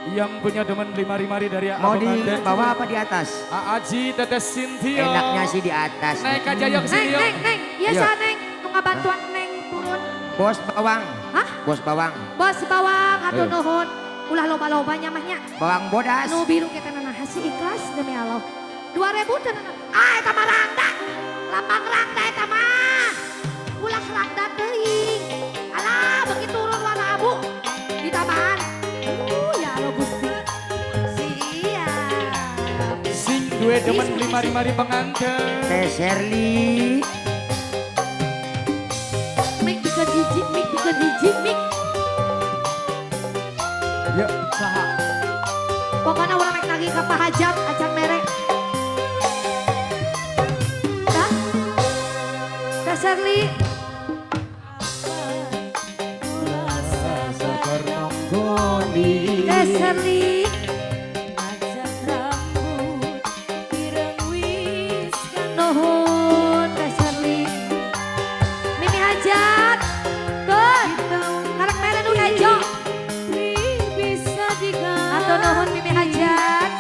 Yang punya demen limari-mari dari Mau Abang di Ade. bawah apa di atas? Aji Teteh Cynthia. Enaknya sih di atas. Naik aja yuk Neng, sini yuk. neng, iya Iya. sah neng, nunggu bantuan neng turun. Bos bawang. Hah? Bos bawang. Bos bawang, atau Ayo. nuhun. Ulah loba-lobanya mahnya. Bawang bodas. Nu biru kita nahasi ikhlas demi Allah. 2000 tenan. Ah, eta mah rangda. Lambang rangda eta mah. Ulah rangda teuing. Alah, begitu turun warna abu. Di taman. Ya Allah Gusti. Siap. Sing dua demen limari-mari pengantin. Teh Sherly. Mik bikin hiji, mik bikin hiji, mik. Yuk, saha. Pokoknya ulah mek lagi ke Pak Hajat, acan merek. Dah. Teh Sherly. Sabar nonggoni. Teh Sherly. Nuhun Teh Sherly. Mimi Hajat. Tuh. Karek mere nu hejo. Atur nuhun Mimi Hajat.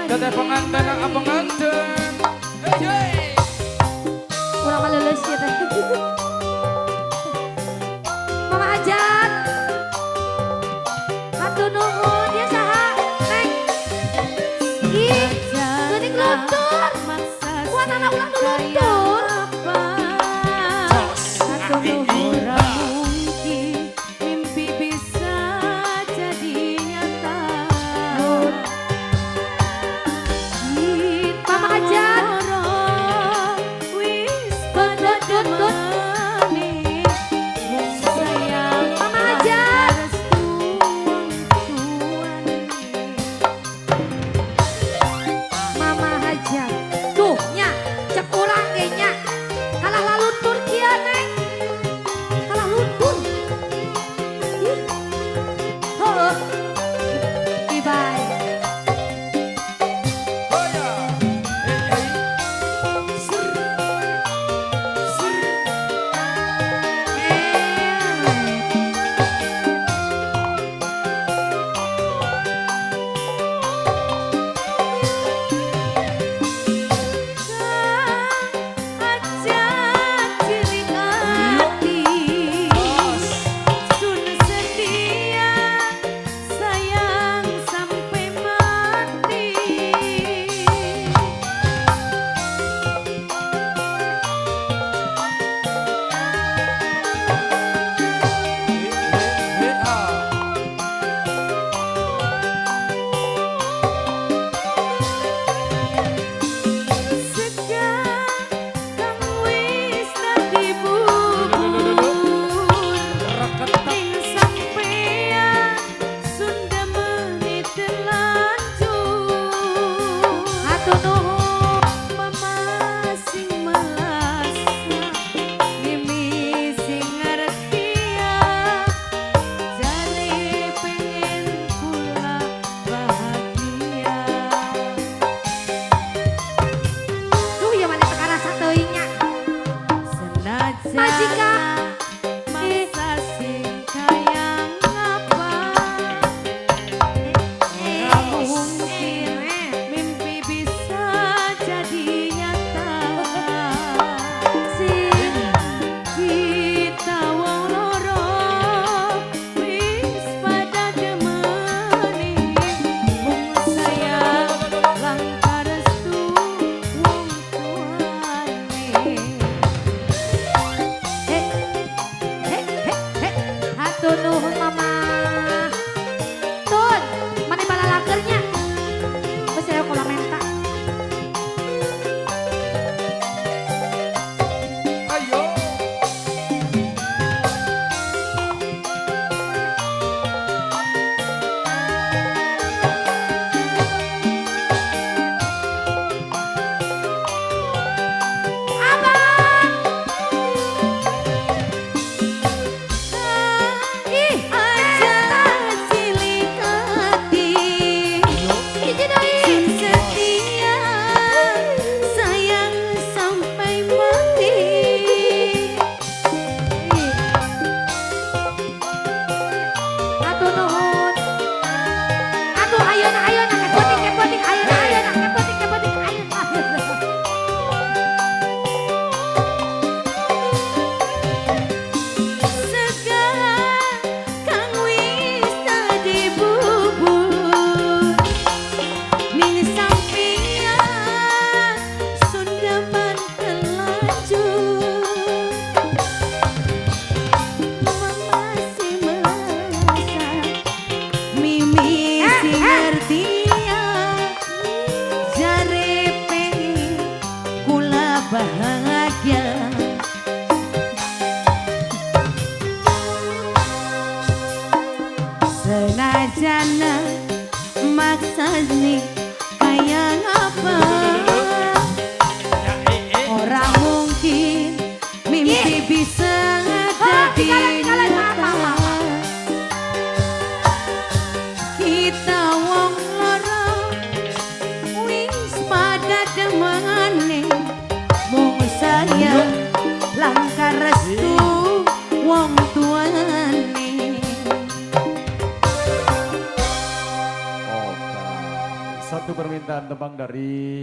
Teteh pengantin ang pengantin. Hey, Kurang maleles ya teh. Mama Hajat. Atur nuhun ya saha. Neng. Ih, geuning luntur. Kuat anak ulang nu luntur. Atur nuhun. Mama Hajat. Tut, tut, tut. Mama Hajat. Mama Hajat. Tuh nya cek urang ge Senajan maksudnya kayak apa? Orang mungkin mimpi bisa jadi nyata. Kita wong loro wis pada demane, mung saya langkah restu wong tuane. Satu permintaan tebang dari